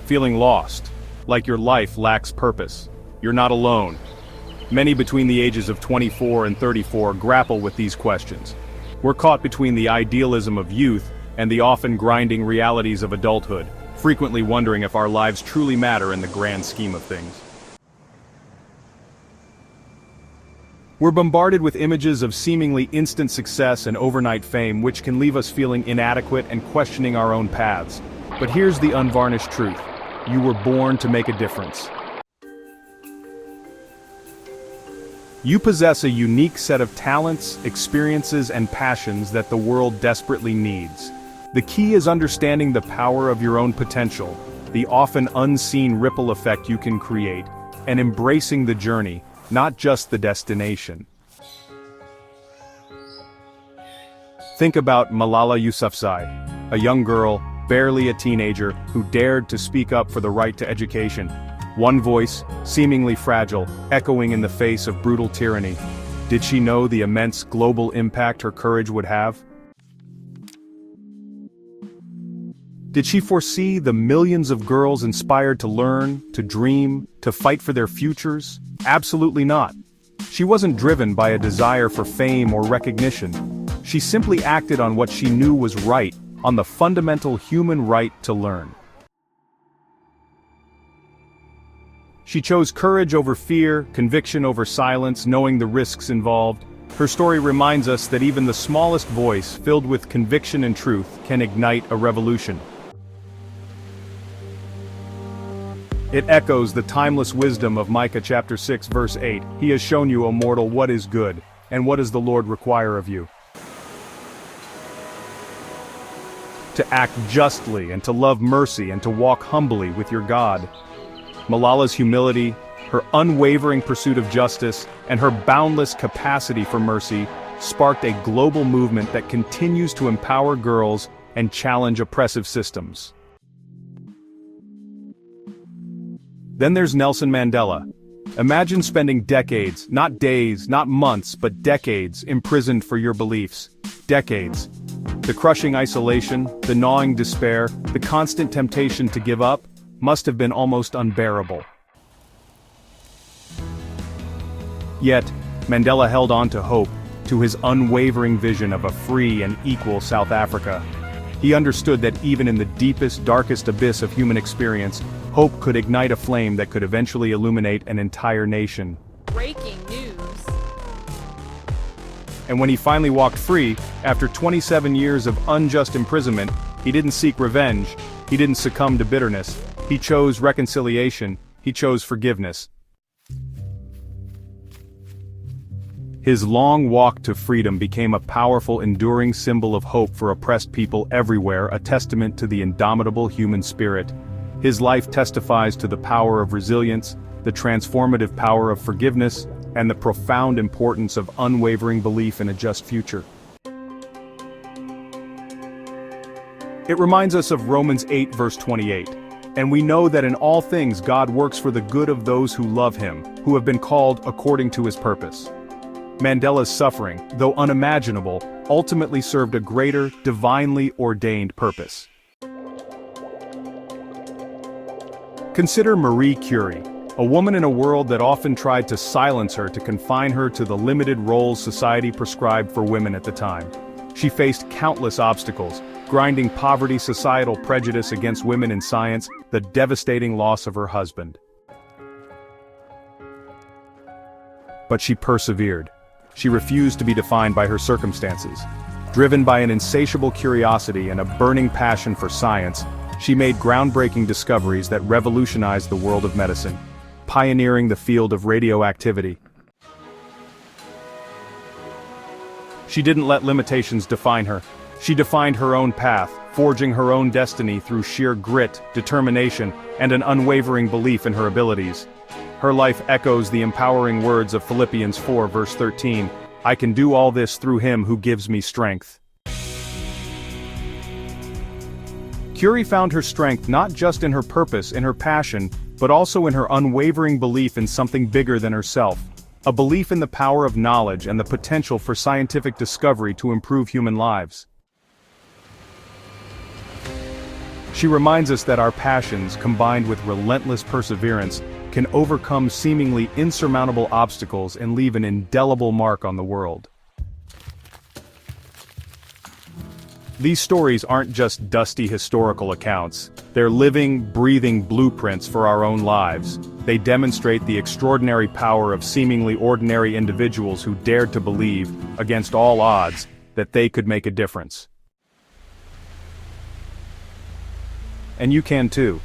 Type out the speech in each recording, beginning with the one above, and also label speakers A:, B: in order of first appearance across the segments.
A: feeling lost, like your life lacks purpose. You're not alone. Many between the ages of 24 and 34 grapple with these questions. We're caught between the idealism of youth and the often grinding realities of adulthood, frequently wondering if our lives truly matter in the grand scheme of things. We're bombarded with images of seemingly instant success and overnight fame, which can leave us feeling inadequate and questioning our own paths. But here's the unvarnished truth. You were born to make a difference. You possess a unique set of talents, experiences, and passions that the world desperately needs. The key is understanding the power of your own potential, the often unseen ripple effect you can create, and embracing the journey, not just the destination. Think about Malala Yousafzai, a young girl, barely a teenager, who dared to speak up for the right to education. One voice, seemingly fragile, echoing in the face of brutal tyranny. Did she know the immense global impact her courage would have? Did she foresee the millions of girls inspired to learn, to dream, to fight for their futures? Absolutely not. She wasn't driven by a desire for fame or recognition. She simply acted on what she knew was right, on the fundamental human right to learn. She chose courage over fear, conviction over silence, knowing the risks involved. Her story reminds us that even the smallest voice, filled with conviction and truth, can ignite a revolution. It echoes the timeless wisdom of Micah chapter 6 verse 8. He has shown you, O mortal, what is good, and what does the Lord require of you? To act justly, and to love mercy, and to walk humbly with your God. Malala's humility, her unwavering pursuit of justice, and her boundless capacity for mercy sparked a global movement that continues to empower girls and challenge oppressive systems. Then there's Nelson Mandela. Imagine spending decades, not days, not months, but decades, imprisoned for your beliefs. Decades. The crushing isolation, the gnawing despair, the constant temptation to give up, must have been almost unbearable. Yet, Mandela held on to hope, to his unwavering vision of a free and equal South Africa. He understood that even in the deepest, darkest abyss of human experience, hope could ignite a flame that could eventually illuminate an entire nation.
B: Breaking news.
A: And when he finally walked free, after 27 years of unjust imprisonment, he didn't seek revenge, he didn't succumb to bitterness. He chose reconciliation, he chose forgiveness. His long walk to freedom became a powerful, enduring symbol of hope for oppressed people everywhere, a testament to the indomitable human spirit. His life testifies to the power of resilience, the transformative power of forgiveness, and the profound importance of unwavering belief in a just future. It reminds us of Romans 8 verse 28. And we know that in all things God works for the good of those who love him, who have been called according to his purpose. Mandela's suffering, though unimaginable, ultimately served a greater, divinely ordained purpose. Consider Marie Curie, a woman in a world that often tried to silence her, to confine her to the limited roles society prescribed for women at the time. She faced countless obstacles, grinding poverty, societal prejudice against women in science, the devastating loss of her husband. But she persevered. She refused to be defined by her circumstances. Driven by an insatiable curiosity and a burning passion for science, she made groundbreaking discoveries that revolutionized the world of medicine, pioneering the field of radioactivity. She didn't let limitations define her. She defined her own path, forging her own destiny through sheer grit, determination, and an unwavering belief in her abilities. Her life echoes the empowering words of Philippians 4 verse 13, "I can do all this through him who gives me strength." Curie found her strength not just in her purpose, in her passion, but also in her unwavering belief in something bigger than herself. A belief in the power of knowledge and the potential for scientific discovery to improve human lives. She reminds us that our passions, combined with relentless perseverance, can overcome seemingly insurmountable obstacles and leave an indelible mark on the world. These stories aren't just dusty historical accounts, they're living, breathing blueprints for our own lives. They demonstrate the extraordinary power of seemingly ordinary individuals who dared to believe, against all odds, that they could make a difference. And you can too.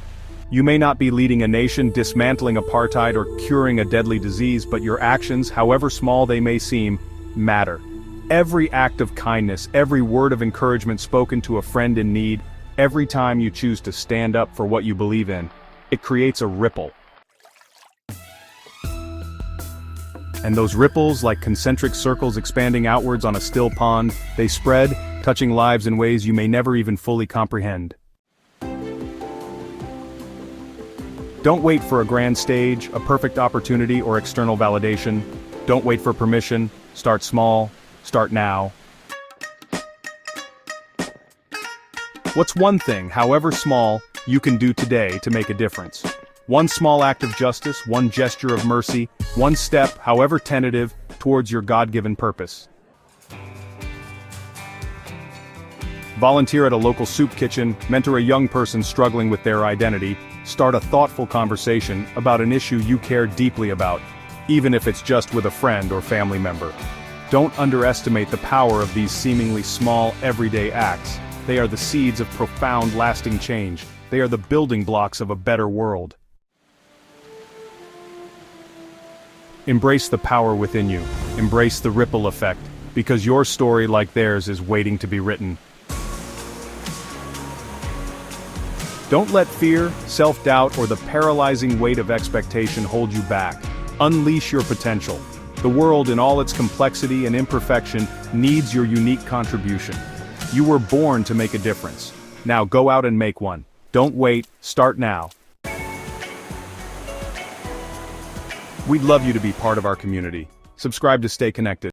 A: You may not be leading a nation, dismantling apartheid, or curing a deadly disease, but your actions, however small they may seem, matter. Every act of kindness, every word of encouragement spoken to a friend in need, every time you choose to stand up for what you believe in, it creates a ripple. And those ripples, like concentric circles expanding outwards on a still pond, they spread, touching lives in ways you may never even fully comprehend. Don't wait for a grand stage, a perfect opportunity, or external validation. Don't wait for permission. Start small. Start now. What's one thing, however small, you can do today to make a difference? One small act of justice, one gesture of mercy, one step, however tentative, towards your God-given purpose. Volunteer at a local soup kitchen, mentor a young person struggling with their identity, start a thoughtful conversation about an issue you care deeply about, even if it's just with a friend or family member. Don't underestimate the power of these seemingly small, everyday acts. They are the seeds of profound, lasting change. They are the building blocks of a better world. Embrace the power within you. Embrace the ripple effect, because your story, like theirs, is waiting to be written. Don't let fear, self-doubt, or the paralyzing weight of expectation hold you back. Unleash your potential. The world, in all its complexity and imperfection, needs your unique contribution. You were born to make a difference. Now go out and make one. Don't wait, start now. We'd love you to be part of our community. Subscribe to stay connected.